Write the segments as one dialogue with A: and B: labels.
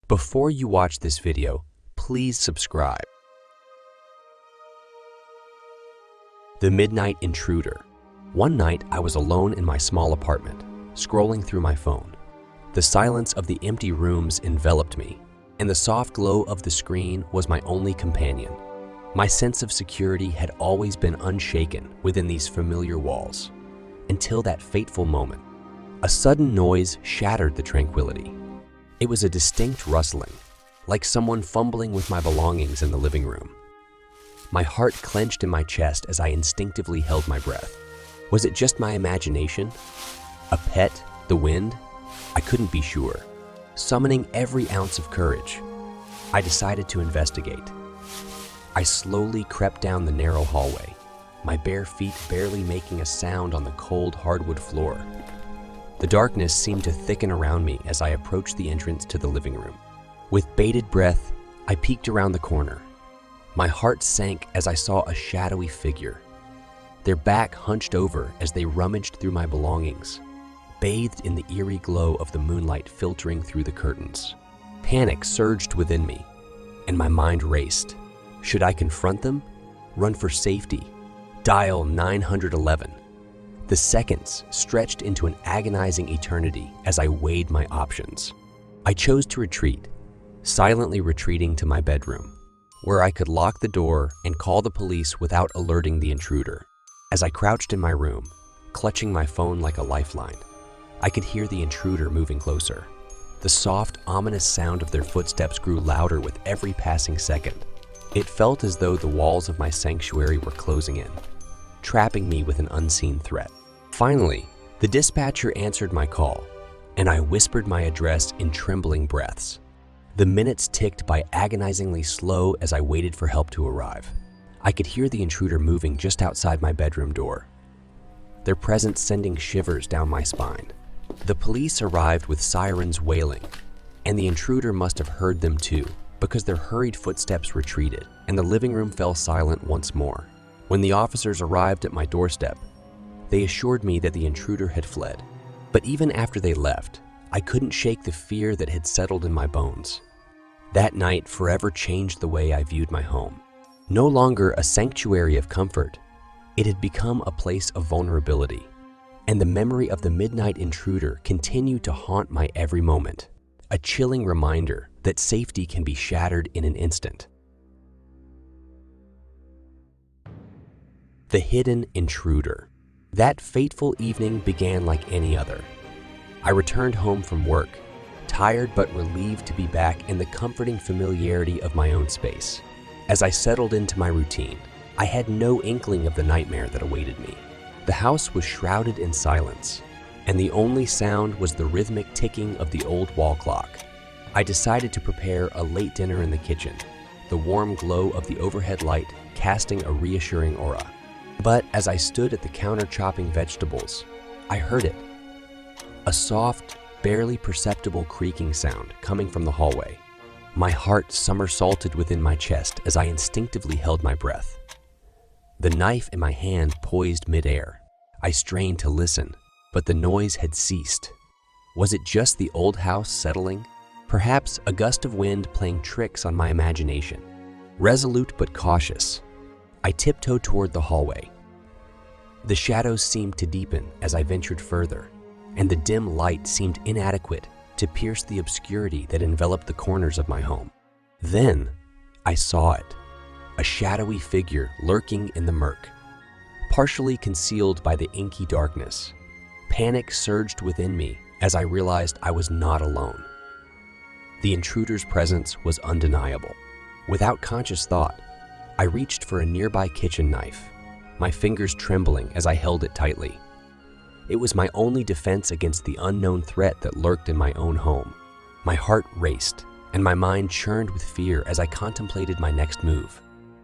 A: Before you watch this video, please subscribe. The Midnight Intruder. One night, I was alone in my small apartment, scrolling through my phone. The silence of the empty rooms enveloped me, and the soft glow of the screen was my only companion. My sense of security had always been unshaken within these familiar walls, until that fateful moment. A sudden noise shattered the tranquility. It was a distinct rustling, like someone fumbling with my belongings in the living room. My heart clenched in my chest as I instinctively held my breath. Was it just my imagination? A pet? The wind? I couldn't be sure. Summoning every ounce of courage, I decided to investigate. I slowly crept down the narrow hallway, my bare feet barely making a sound on the cold hardwood floor. The darkness seemed to thicken around me as I approached the entrance to the living room. With bated breath, I peeked around the corner. My heart sank as I saw a shadowy figure, their back hunched over as they rummaged through my belongings, bathed in the eerie glow of the moonlight filtering through the curtains. Panic surged within me, and my mind raced. Should I confront them? Run for safety? Dial 911. The seconds stretched into an agonizing eternity as I weighed my options. I chose to retreat, silently retreating to my bedroom, where I could lock the door and call the police without alerting the intruder. As I crouched in my room, clutching my phone like a lifeline, I could hear the intruder moving closer. The soft, ominous sound of their footsteps grew louder with every passing second. It felt as though the walls of my sanctuary were closing in, trapping me with an unseen threat. Finally, the dispatcher answered my call, and I whispered my address in trembling breaths. The minutes ticked by agonizingly slow as I waited for help to arrive. I could hear the intruder moving just outside my bedroom door, their presence sending shivers down my spine. The police arrived with sirens wailing, and the intruder must have heard them too, because their hurried footsteps retreated, and the living room fell silent once more. When the officers arrived at my doorstep, they assured me that the intruder had fled. But even after they left, I couldn't shake the fear that had settled in my bones. That night forever changed the way I viewed my home. No longer a sanctuary of comfort, it had become a place of vulnerability. And the memory of the midnight intruder continued to haunt my every moment, a chilling reminder that safety can be shattered in an instant. The hidden intruder. That fateful evening began like any other. I returned home from work, tired but relieved to be back in the comforting familiarity of my own space. As I settled into my routine, I had no inkling of the nightmare that awaited me. The house was shrouded in silence, and the only sound was the rhythmic ticking of the old wall clock. I decided to prepare a late dinner in the kitchen, the warm glow of the overhead light casting a reassuring aura. But as I stood at the counter chopping vegetables, I heard it. A soft, barely perceptible creaking sound coming from the hallway. My heart somersaulted within my chest as I instinctively held my breath. The knife in my hand poised midair. I strained to listen, but the noise had ceased. Was it just the old house settling? Perhaps a gust of wind playing tricks on my imagination. Resolute but cautious, I tiptoed toward the hallway. The shadows seemed to deepen as I ventured further, and the dim light seemed inadequate to pierce the obscurity that enveloped the corners of my home. Then I saw it, a shadowy figure lurking in the murk, partially concealed by the inky darkness. Panic surged within me as I realized I was not alone. The intruder's presence was undeniable. Without conscious thought, I reached for a nearby kitchen knife, my fingers trembling as I held it tightly. It was my only defense against the unknown threat that lurked in my own home. My heart raced, and my mind churned with fear as I contemplated my next move.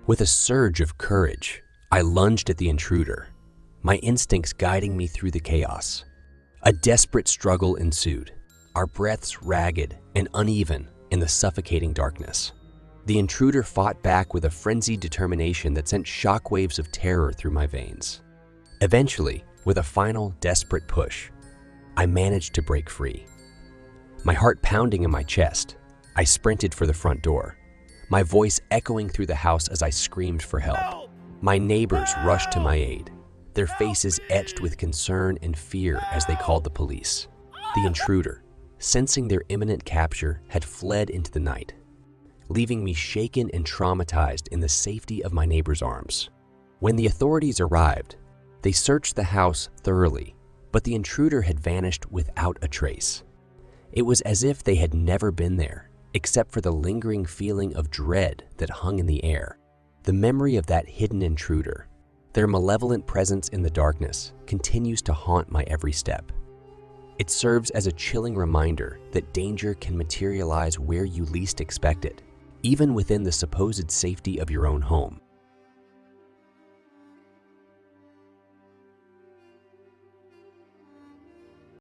A: With a surge of courage, I lunged at the intruder, my instincts guiding me through the chaos. A desperate struggle ensued, our breaths ragged and uneven in the suffocating darkness. The intruder fought back with a frenzied determination that sent shockwaves of terror through my veins. Eventually, with a final, desperate push, I managed to break free. My heart pounding in my chest, I sprinted for the front door, my voice echoing through the house as I screamed for help. My neighbors rushed to my aid, their faces etched with concern and fear as they called the police. The intruder, sensing their imminent capture, had fled into the night, leaving me shaken and traumatized in the safety of my neighbor's arms. When the authorities arrived, they searched the house thoroughly, but the intruder had vanished without a trace. It was as if they had never been there, except for the lingering feeling of dread that hung in the air. The memory of that hidden intruder, their malevolent presence in the darkness, continues to haunt my every step. It serves as a chilling reminder that danger can materialize where you least expect it, even within the supposed safety of your own home.